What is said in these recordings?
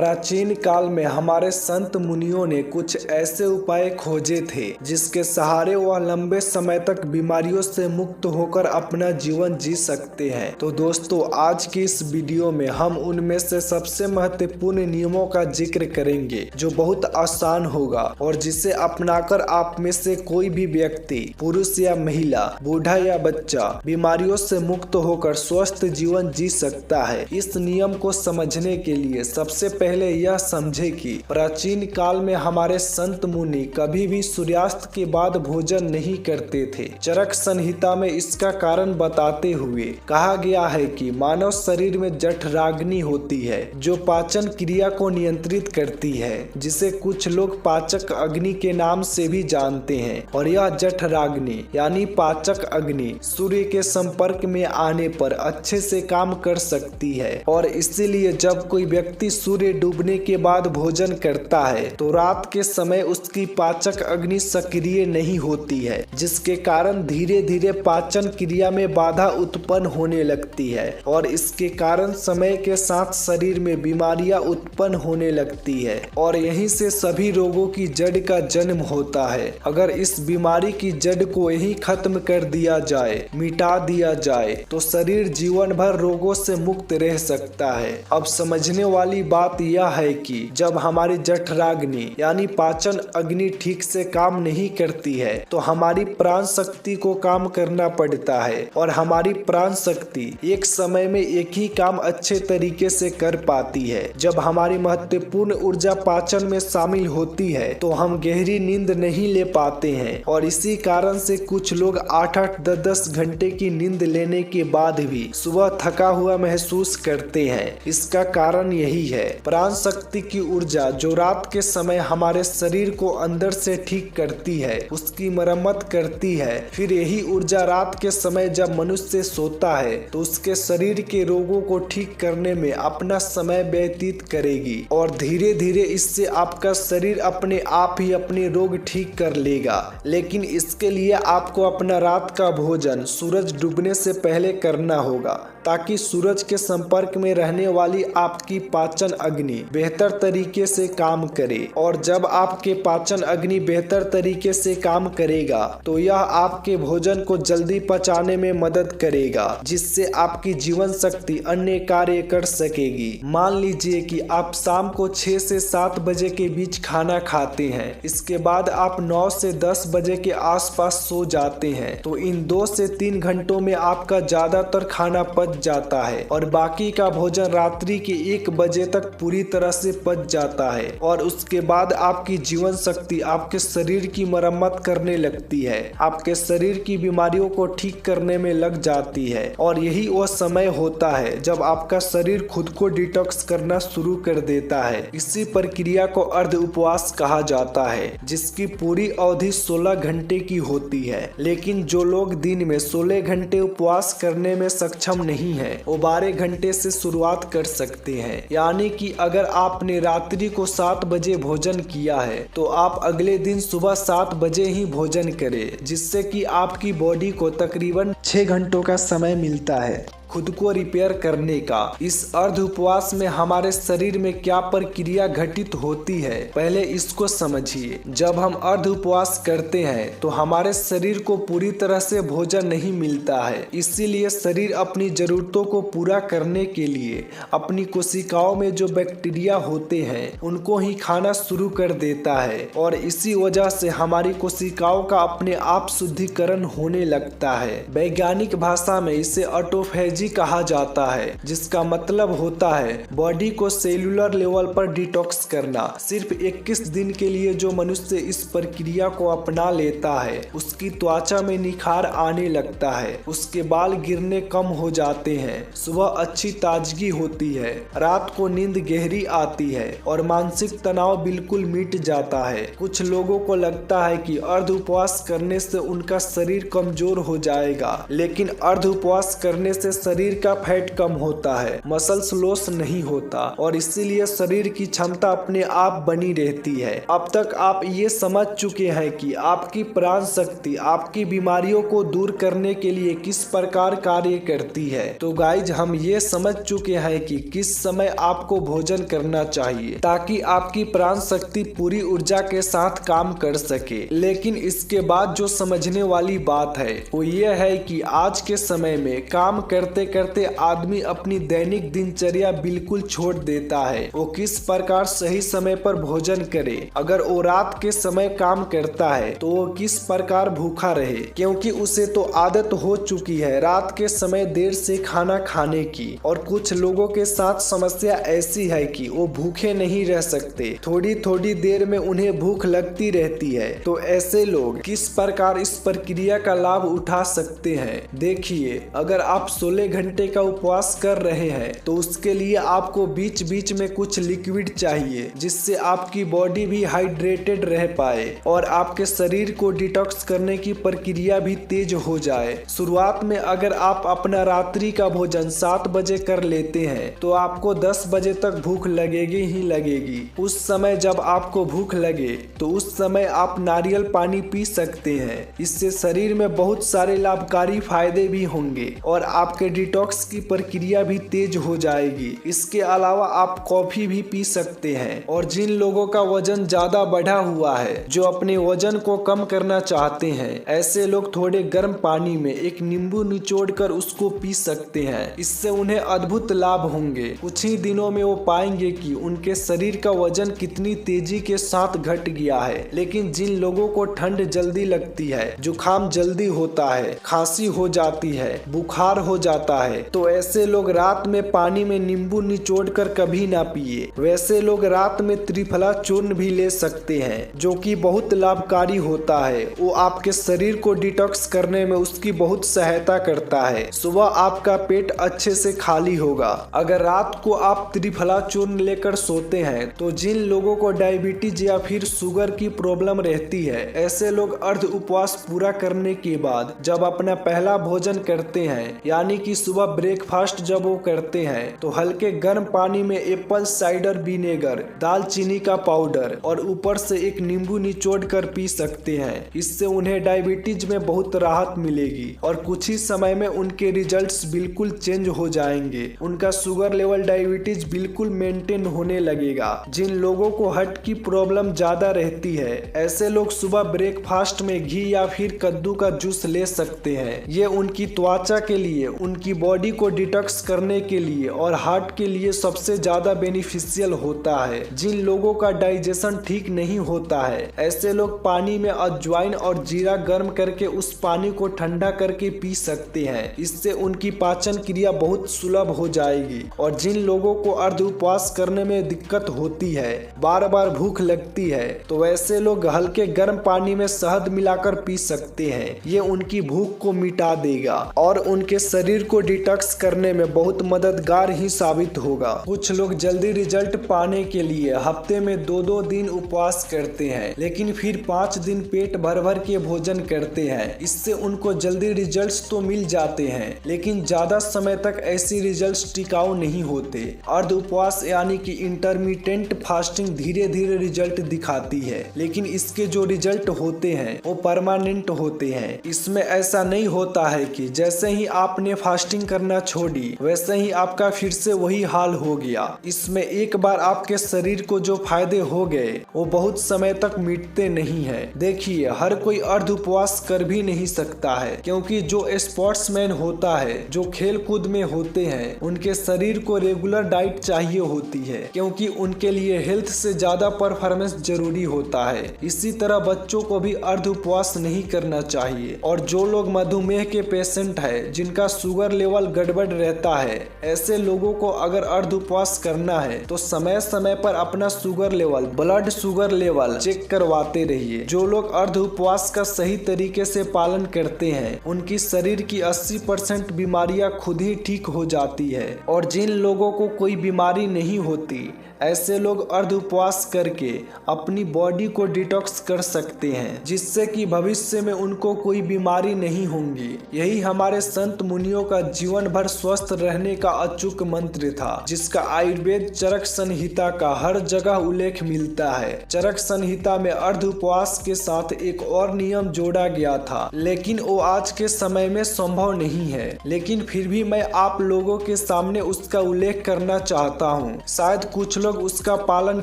प्राचीन काल में हमारे संत मुनियों ने कुछ ऐसे उपाय खोजे थे जिसके सहारे वह लंबे समय तक बीमारियों से मुक्त होकर अपना जीवन जी सकते हैं। तो दोस्तों, आज की इस वीडियो में हम उनमें से सबसे महत्वपूर्ण नियमों का जिक्र करेंगे जो बहुत आसान होगा और जिसे अपनाकर आप में से कोई भी व्यक्ति, पुरुष या महिला, बूढ़ा या बच्चा, बीमारियों से मुक्त होकर स्वस्थ जीवन जी सकता है। इस नियम को समझने के लिए सबसे पहले यह समझे कि प्राचीन काल में हमारे संत मुनि कभी भी सूर्यास्त के बाद भोजन नहीं करते थे। चरक संहिता में इसका कारण बताते हुए कहा गया है कि मानव शरीर में जठराग्नि होती है जो पाचन क्रिया को नियंत्रित करती है, जिसे कुछ लोग पाचक अग्नि के नाम से भी जानते हैं। और यह जठराग्नि यानी पाचक अग्नि सूर्य के संपर्क में आने पर अच्छे से काम कर सकती है और इसीलिए जब कोई व्यक्ति सूर्य डूबने के बाद भोजन करता है तो रात के समय उसकी पाचक अग्नि सक्रिय नहीं होती है, जिसके कारण धीरे धीरे पाचन क्रिया में बाधा उत्पन्न होने लगती है और इसके कारण समय के साथ शरीर में बीमारियां उत्पन्न होने लगती है और यहीं से सभी रोगों की जड़ का जन्म होता है। अगर इस बीमारी की जड़ को यही खत्म कर दिया जाए, मिटा दिया जाए, तो शरीर जीवन भर रोगों से मुक्त रह सकता है। अब समझने वाली बात यह है कि जब हमारी जठराग्नि यानी पाचन अग्नि ठीक से काम नहीं करती है तो हमारी प्राण शक्ति को काम करना पड़ता है और हमारी प्राण शक्ति एक समय में एक ही काम अच्छे तरीके से कर पाती है। जब हमारी महत्वपूर्ण ऊर्जा पाचन में शामिल होती है तो हम गहरी नींद नहीं ले पाते हैं और इसी कारण से कुछ लोग 8-8, 10-10 घंटे की नींद लेने के बाद भी सुबह थका हुआ महसूस करते हैं। इसका कारण यही है। प्राण शक्ति की ऊर्जा जो रात के समय हमारे शरीर को अंदर से ठीक करती है, उसकी मरम्मत करती है। फिर यही ऊर्जा रात के समय जब मनुष्य सोता है तो उसके शरीर के रोगों को ठीक करने में अपना समय व्यतीत करेगी और धीरे धीरे इससे आपका शरीर अपने आप ही अपने रोग ठीक कर लेगा। लेकिन इसके लिए आपको अपना रात का भोजन सूरज डूबने से पहले करना होगा ताकि सूरज के संपर्क में रहने वाली आपकी पाचन अग्नि बेहतर तरीके से काम करे। और जब आपके पाचन अग्नि बेहतर तरीके से काम करेगा तो यह आपके भोजन को जल्दी पचाने में मदद करेगा, जिससे आपकी जीवन शक्ति अन्य कार्य कर सकेगी। मान लीजिए कि आप शाम को 6 से 7 बजे के बीच खाना खाते हैं, इसके बाद आप 9 से 10 बजे के आसपास सो जाते हैं, तो इन 2 से 3 घंटों में आपका ज्यादातर खाना पच जाता है और बाकी का भोजन रात्रि के 1 बजे तक पूरी तरह से पच जाता है और उसके बाद आपकी जीवन शक्ति आपके शरीर की मरम्मत करने लगती है, आपके शरीर की बीमारियों को ठीक करने में लग जाती है। और यही वह समय होता है जब आपका शरीर खुद को डिटॉक्स करना शुरू कर देता है। इसी प्रक्रिया को अर्ध उपवास कहा जाता है, जिसकी पूरी अवधि 16 घंटे की होती है। लेकिन जो लोग दिन में 16 घंटे उपवास करने में सक्षम नहीं है वो 12 घंटे से शुरुआत कर सकते हैं। यानी कि अगर आपने रात्रि को 7 बजे भोजन किया है तो आप अगले दिन सुबह 7 बजे ही भोजन करें, जिससे कि आपकी बॉडी को तकरीबन 6 घंटों का समय मिलता है खुद को रिपेयर करने का। इस अर्ध उपवास में हमारे शरीर में क्या प्रक्रिया घटित होती है, पहले इसको समझिए। जब हम अर्ध उपवास करते हैं तो हमारे शरीर को पूरी तरह से भोजन नहीं मिलता है, इसीलिए शरीर अपनी जरूरतों को पूरा करने के लिए अपनी कोशिकाओं में जो बैक्टीरिया होते हैं उनको ही खाना शुरू कर देता है और इसी वजह से हमारी कोशिकाओं का अपने आप शुद्धिकरण होने लगता है। वैज्ञानिक भाषा में इसे ऑटोफेजी कहा जाता है, जिसका मतलब होता है बॉडी को सेलुलर लेवल पर डिटॉक्स करना। सिर्फ 21 दिन के लिए जो मनुष्य इस प्रक्रिया को अपना लेता है उसकी त्वचा में निखार आने लगता है, उसके बाल गिरने कम हो जाते हैं, सुबह अच्छी ताजगी होती है, रात को नींद गहरी आती है और मानसिक तनाव बिल्कुल मिट जाता है। कुछ लोगों को लगता है कि अर्ध उपवास करने से उनका शरीर कमजोर हो जाएगा, लेकिन अर्ध उपवास करने से शरीर का फैट कम होता है, मसल्स लॉस नहीं होता और इसीलिए शरीर की क्षमता अपने आप बनी रहती है। अब तक आप ये समझ चुके हैं कि आपकी प्राण शक्ति आपकी बीमारियों को दूर करने के लिए किस प्रकार कार्य करती है। तो गाइज, हम ये समझ चुके हैं कि किस समय आपको भोजन करना चाहिए ताकि आपकी प्राण शक्ति पूरी ऊर्जा के साथ काम कर सके। लेकिन इसके बाद जो समझने वाली बात है वो ये है कि आज के समय में काम करते करते आदमी अपनी दैनिक दिनचर्या बिल्कुल छोड़ देता है। वो किस प्रकार सही समय पर भोजन करे। अगर वो रात के समय काम करता है तो वो किस प्रकार भूखा रहे, क्योंकि उसे तो आदत हो चुकी है रात के समय देर से खाना खाने की। और कुछ लोगों के साथ समस्या ऐसी है कि वो भूखे नहीं रह सकते, थोड़ी थोड़ी देर में उन्हें भूख लगती रहती है। तो ऐसे लोग किस प्रकार इस प्रक्रिया का लाभ उठा सकते हैं। देखिए, अगर आप 16 घंटे का उपवास कर रहे हैं तो उसके लिए आपको बीच बीच में कुछ लिक्विड चाहिए जिससे आपकी बॉडी भी हाइड्रेटेड रह पाए और आपके शरीर को डिटॉक्स करने की प्रक्रिया भी तेज हो जाए। शुरुआत में अगर आप अपना रात्रि का भोजन 7 बजे कर लेते हैं तो आपको 10 बजे तक भूख लगेगी ही लगेगी। उस समय जब आपको भूख लगे तो उस समय आप नारियल पानी पी सकते हैं। इससे शरीर में बहुत सारे लाभकारी फायदे भी होंगे और आपके डिटॉक्स की प्रक्रिया भी तेज हो जाएगी। इसके अलावा आप कॉफी भी पी सकते हैं। और जिन लोगों का वजन ज्यादा बढ़ा हुआ है, जो अपने वजन को कम करना चाहते हैं, ऐसे लोग थोड़े गर्म पानी में एक नींबू निचोड़ कर उसको पी सकते हैं। इससे उन्हें अद्भुत लाभ होंगे। कुछ ही दिनों में वो पाएंगे कि उनके शरीर का वजन कितनी तेजी के साथ घट गया है। लेकिन जिन लोगों को ठंड जल्दी लगती है, जुकाम जल्दी होता है, खांसी हो जाती है, बुखार हो जाता है, तो ऐसे लोग रात में पानी में नींबू निचोड़ कर कभी ना पिए। वैसे लोग रात में त्रिफला चूर्ण भी ले सकते हैं जो कि बहुत लाभकारी होता है। वो आपके शरीर को डिटॉक्स करने में उसकी बहुत सहायता करता है। सुबह आपका पेट अच्छे से खाली होगा। अगर रात को आप त्रिफला चूर्ण लेकर सोते हैं तो जिन लोगों को डायबिटीज या फिर शुगर की प्रॉब्लम रहती है, ऐसे लोग अर्ध उपवास पूरा करने के बाद जब अपना पहला भोजन करते हैं, यानी कि सुबह ब्रेकफास्ट जब वो करते हैं, तो हल्के गर्म पानी में एप्पल साइडर विनेगर, दालचीनी का पाउडर और ऊपर से एक नींबू निचोड़ कर पी सकते हैं। इससे उन्हें डायबिटीज में बहुत राहत मिलेगी और कुछ ही समय में उनके रिजल्ट्स बिल्कुल चेंज हो जाएंगे। उनका शुगर लेवल डायबिटीज बिल्कुल मेंटेन होने लगेगा। जिन लोगों को हार्ट की प्रॉब्लम ज्यादा रहती है, ऐसे लोग सुबह ब्रेकफास्ट में घी या फिर कद्दू का जूस ले सकते हैं। ये उनकी त्वचा के लिए, उनकी बॉडी को डिटॉक्स करने के लिए और हार्ट के लिए सबसे ज्यादा बेनिफिशियल होता है। जिन लोगों का डाइजेशन ठीक नहीं होता है, ऐसे लोग पानी में अजवाइन और जीरा गर्म करके उस पानी को ठंडा करके पी सकते हैं। इससे उनकी पाचन क्रिया बहुत सुलभ हो जाएगी। और जिन लोगों को अर्ध उपवास करने में दिक्कत होती है, बार बार भूख लगती है, तो वैसे लोग हल्के गर्म पानी में शहद मिलाकर पी सकते हैं। ये उनकी भूख को मिटा देगा और उनके शरीर को डिटॉक्स करने में बहुत मददगार ही साबित होगा। कुछ लोग जल्दी रिजल्ट पाने के लिए हफ्ते में 2-2 दिन उपवास करते हैं, लेकिन फिर 5 दिन पेट भर भर के भोजन करते हैं। इससे उनको जल्दी रिजल्ट्स तो मिल जाते हैं, लेकिन ज्यादा समय तक ऐसी रिजल्ट्स टिकाऊ नहीं होते। अर्ध उपवास यानी कि इंटरमिटेंट फास्टिंग धीरे धीरे रिजल्ट दिखाती है, लेकिन इसके जो रिजल्ट होते हैं वो परमानेंट होते हैं। इसमें ऐसा नहीं होता है कि जैसे ही आपने फास्टिंग करना छोड़ी वैसे ही आपका फिर से वही हाल हो गया। इसमें एक बार आपके शरीर को जो फायदे हो गए वो बहुत समय तक मिटते नहीं है। देखिए, हर कोई अर्ध उपवास कर भी नहीं सकता है, क्योंकि जो स्पोर्ट्समैन होता है, जो खेल कूद में होते हैं, उनके शरीर को रेगुलर डाइट चाहिए होती है, क्योंकि उनके लिए हेल्थ से ज्यादा परफॉर्मेंस जरूरी होता है। इसी तरह बच्चों को भी अर्ध उपवास नहीं करना चाहिए। और जो लोग मधुमेह के पेशेंट है, जिनका शुगर लेवल गड़बड़ रहता है, ऐसे लोगों को अगर अर्ध उपवास करना है तो समय समय पर अपना sugar level, blood sugar level check करवाते रहिए। जो लोग अर्ध उपवास का सही तरीके से पालन करते हैं, उनकी शरीर की 80% बीमारियां खुद ही ठीक हो जाती है। और जिन लोगों को कोई बीमारी नहीं होती, ऐसे लोग अर्ध उपवास करके अपनी बॉडी को डिटॉक्स कर सकते हैं, जिससे कि भविष्य में उनको कोई बीमारी नहीं होंगी। यही हमारे संत मुनियों का जीवन भर स्वस्थ रहने का अचूक मंत्र था, जिसका आयुर्वेद चरक संहिता का हर जगह उल्लेख मिलता है। चरक संहिता में अर्ध उपवास के साथ एक और नियम जोड़ा गया था, लेकिन वो आज के समय में संभव नहीं है। लेकिन फिर भी मैं आप लोगों के सामने उसका उल्लेख करना चाहता हूँ। शायद कुछ लोग उसका पालन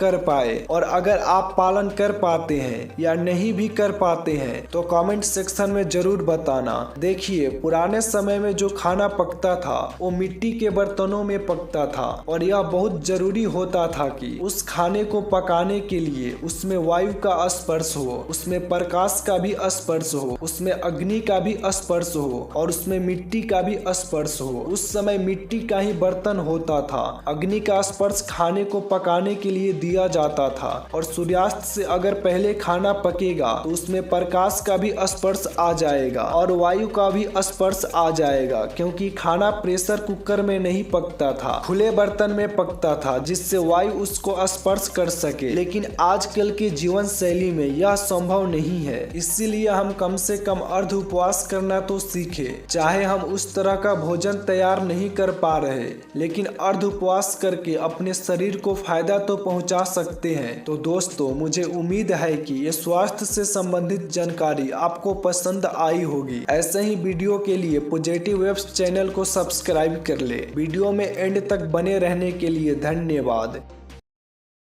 कर पाए, और अगर आप पालन कर पाते हैं या नहीं भी कर पाते हैं तो कमेंट सेक्शन में जरूर बताना। देखिए, पुराने समय में जो खाना पकता था वो मिट्टी के बर्तनों में पकता था, और यह बहुत जरूरी होता था कि उस खाने को पकाने के लिए उसमें वायु का स्पर्श हो, उसमें प्रकाश का भी स्पर्श हो, उसमें अग्नि का भी स्पर्श हो, और उसमें मिट्टी का भी स्पर्श हो। उस समय मिट्टी का ही बर्तन होता था। अग्नि का स्पर्श खाने को पकाने के लिए दिया जाता था, और सूर्यास्त से अगर पहले खाना पकेगा तो उसमें प्रकाश का भी स्पर्श आ जाएगा और वायु का भी स्पर्श आ जाएगा, क्योंकि खाना प्रेशर कुकर में नहीं पकता था, खुले बर्तन में पकता था, जिससे वायु उसको स्पर्श कर सके। लेकिन आजकल के जीवन शैली में यह संभव नहीं है। इसीलिए हम कम से कम अर्ध उपवास करना तो सीखे। चाहे हम उस तरह का भोजन तैयार नहीं कर पा रहे, लेकिन अर्ध उपवास करके अपने शरीर को फायदा तो पहुंचा सकते हैं। तो दोस्तों, मुझे उम्मीद है कि ये स्वास्थ्य से संबंधित जानकारी आपको पसंद आई होगी। ऐसे ही वीडियो के लिए पॉजिटिव वेब्स चैनल को सब्सक्राइब कर ले। वीडियो में एंड तक बने रहने के लिए धन्यवाद।